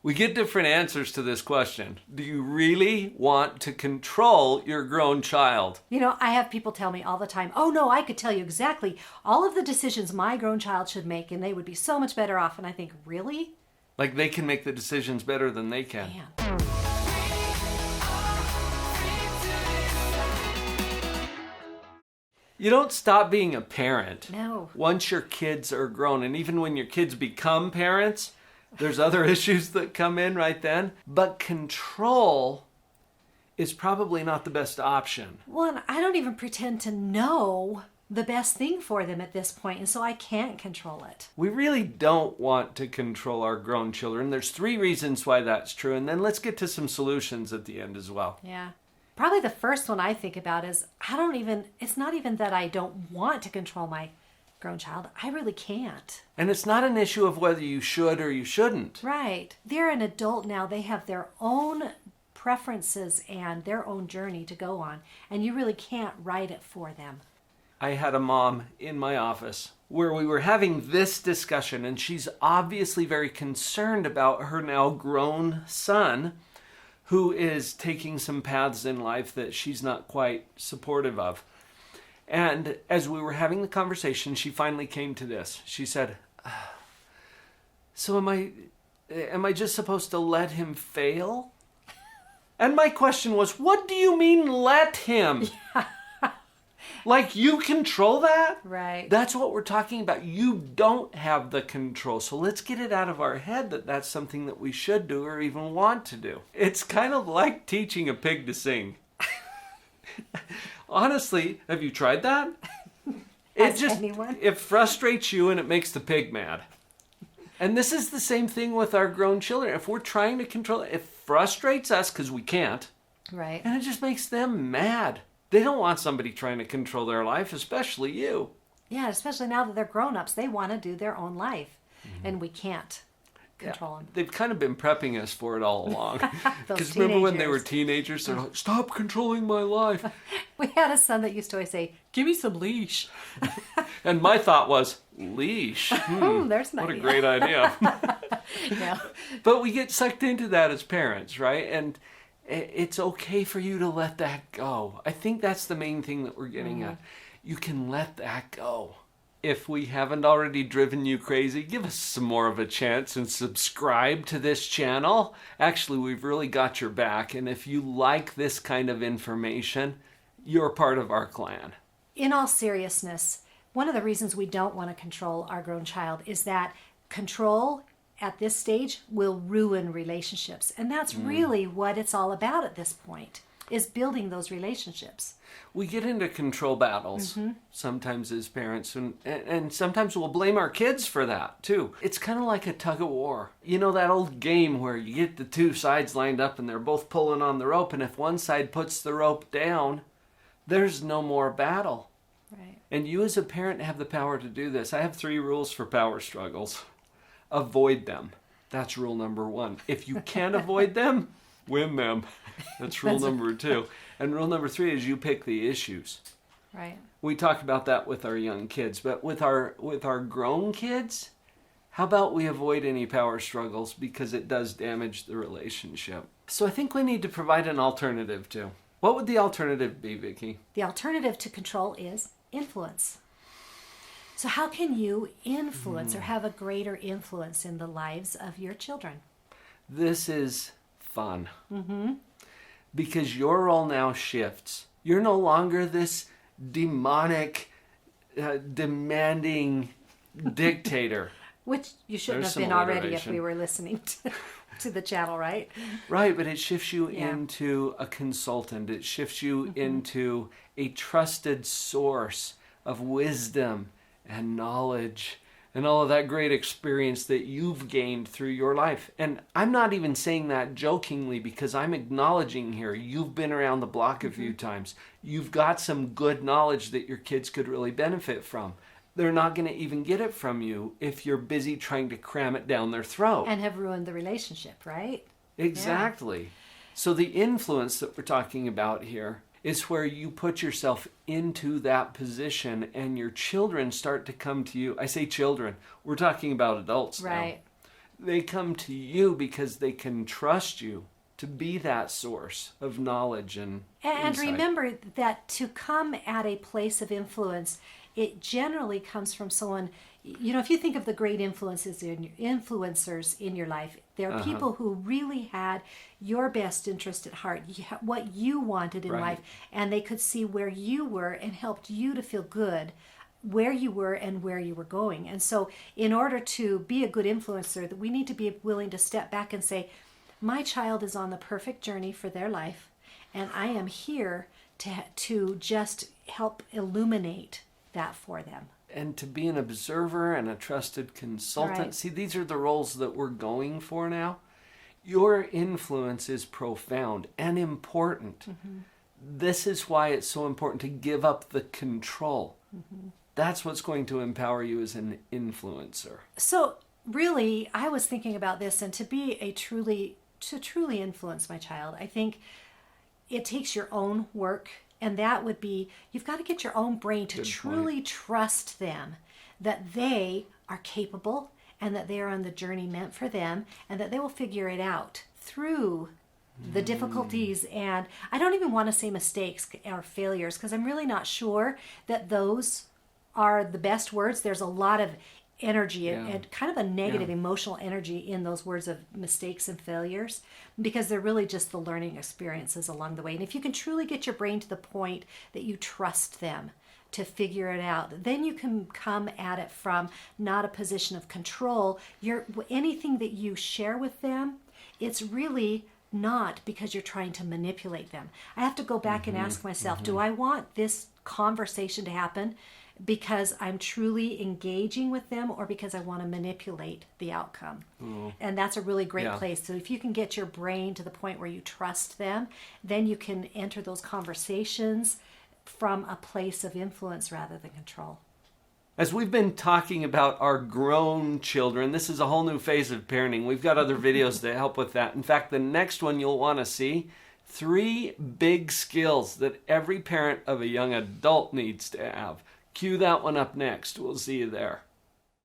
We get different answers to this question. Do you really want to control your grown child? You know, I have people tell me all the time, oh no, I could tell you exactly all of the decisions my grown child should make and they would be so much better off. And I think, really? Like they can make the decisions better than they can. Man. You don't stop being a parent. No. Once your kids are grown, and even when your kids become parents, there's other issues that come in right then. But control is probably not the best option. Well, and I don't even pretend to know the best thing for them at this point, and so I can't control it. We really don't want to control our grown children. There's 3 reasons why that's true, and then let's get to some solutions at the end as well. Yeah. Probably the first one I think about is it's not even that I don't want to control my grown child. I really can't. And it's not an issue of whether you should or you shouldn't. Right. They're an adult now. They have their own preferences and their own journey to go on, and you really can't write it for them. I had a mom in my office where we were having this discussion, and she's obviously very concerned about her now grown son who is taking some paths in life that she's not quite supportive of. And as we were having the conversation, she finally came to this. She said, so am I just supposed to let him fail? And my question was, what do you mean let him? Yeah. Like you control that? Right. That's what we're talking about. You don't have the control. So let's get it out of our head that that's something that we should do or even want to do. It's kind of like teaching a pig to sing. Honestly, have you tried that? It frustrates you and it makes the pig mad. And this is the same thing with our grown children. If we're trying to control it, it frustrates us because we can't. Right. And it just makes them mad. They don't want somebody trying to control their life, especially you. Yeah, especially now that they're grown-ups. They want to do their own life. Mm-hmm. And we can't control them. They've kind of been prepping us for it all along. Because remember when they were teenagers, they're like, stop controlling my life. We had a son that used to always say, give me some leash. And my thought was, leash? There's an what idea. A great idea. Yeah. But we get sucked into that as parents, right? And it's okay for you to let that go. I think that's the main thing that we're getting at. You can let that go. If we haven't already driven you crazy, give us some more of a chance and subscribe to this channel. Actually, we've really got your back. And if you like this kind of information, you're part of our clan. In all seriousness, one of the reasons we don't want to control our grown child is that control at this stage will ruin relationships. And that's really what it's all about at this point, is building those relationships. We get into control battles sometimes as parents, and sometimes we'll blame our kids for that too. It's kind of like a tug of war. You know that old game where you get the 2 sides lined up and they're both pulling on the rope, and if one side puts the rope down, there's no more battle. Right. And you as a parent have the power to do this. I have 3 rules for power struggles. Avoid them. That's rule number 1. If you can't avoid them, win them. That's rule number 2. And rule number 3 is you pick the issues. Right. We talk about that with our young kids, but with our grown kids, how about we avoid any power struggles because it does damage the relationship. So I think we need to provide an alternative too. What would the alternative be, Vicki? The alternative to control is influence. So how can you influence or have a greater influence in the lives of your children? This is fun. Because your role now shifts. You're no longer this demonic, demanding dictator. Which you shouldn't have been already if we were listening to the channel, right? Right, but it shifts you into a consultant. It shifts you into a trusted source of wisdom and knowledge and all of that great experience that you've gained through your life. And I'm not even saying that jokingly, because I'm acknowledging here, you've been around the block a few times. You've got some good knowledge that your kids could really benefit from. They're not going to even get it from you if you're busy trying to cram it down their throat. And have ruined the relationship, right? Exactly. Yeah. So the influence that we're talking about here is where you put yourself into that position and your children start to come to you. I say children, we're talking about adults right. They come to you because they can trust you to be that source of knowledge and And insight. remember that to come at a place of influence, it generally comes from someone, if you think of the great influencers in your life, there are people who really had your best interest at heart, what you wanted in life, and they could see where you were and helped you to feel good where you were and where you were going. And so in order to be a good influencer, we need to be willing to step back and say, my child is on the perfect journey for their life, and I am here to just help illuminate that for them. And to be an observer and a trusted consultant. Right. See, these are the roles that we're going for now. Your influence is profound and important. This is why it's so important to give up the control. That's what's going to empower you as an influencer. So really, I was thinking about this, and to truly influence my child, I think it takes your own work, and that would be, you've got to get your own brain to truly trust them, that they are capable and that they are on the journey meant for them, and that they will figure it out through the difficulties. And I don't even want to say mistakes or failures, because I'm really not sure that those are the best words. There's a lot of energy and kind of a negative emotional energy in those words of mistakes and failures, because they're really just the learning experiences along the way. And if you can truly get your brain to the point that you trust them to figure it out, then you can come at it from not a position of control. Anything that you share with them, it's really not because you're trying to manipulate them. I have to go back and ask myself, do I want this conversation to happen because I'm truly engaging with them, or because I want to manipulate the outcome? And that's a really great place. So if you can get your brain to the point where you trust them, then you can enter those conversations from a place of influence rather than control. As we've been talking about our grown children, this is a whole new phase of parenting. We've got other videos to help with that. In fact, the next one you'll want to see, 3 big skills that every parent of a young adult needs to have. Cue that one up next. We'll see you there.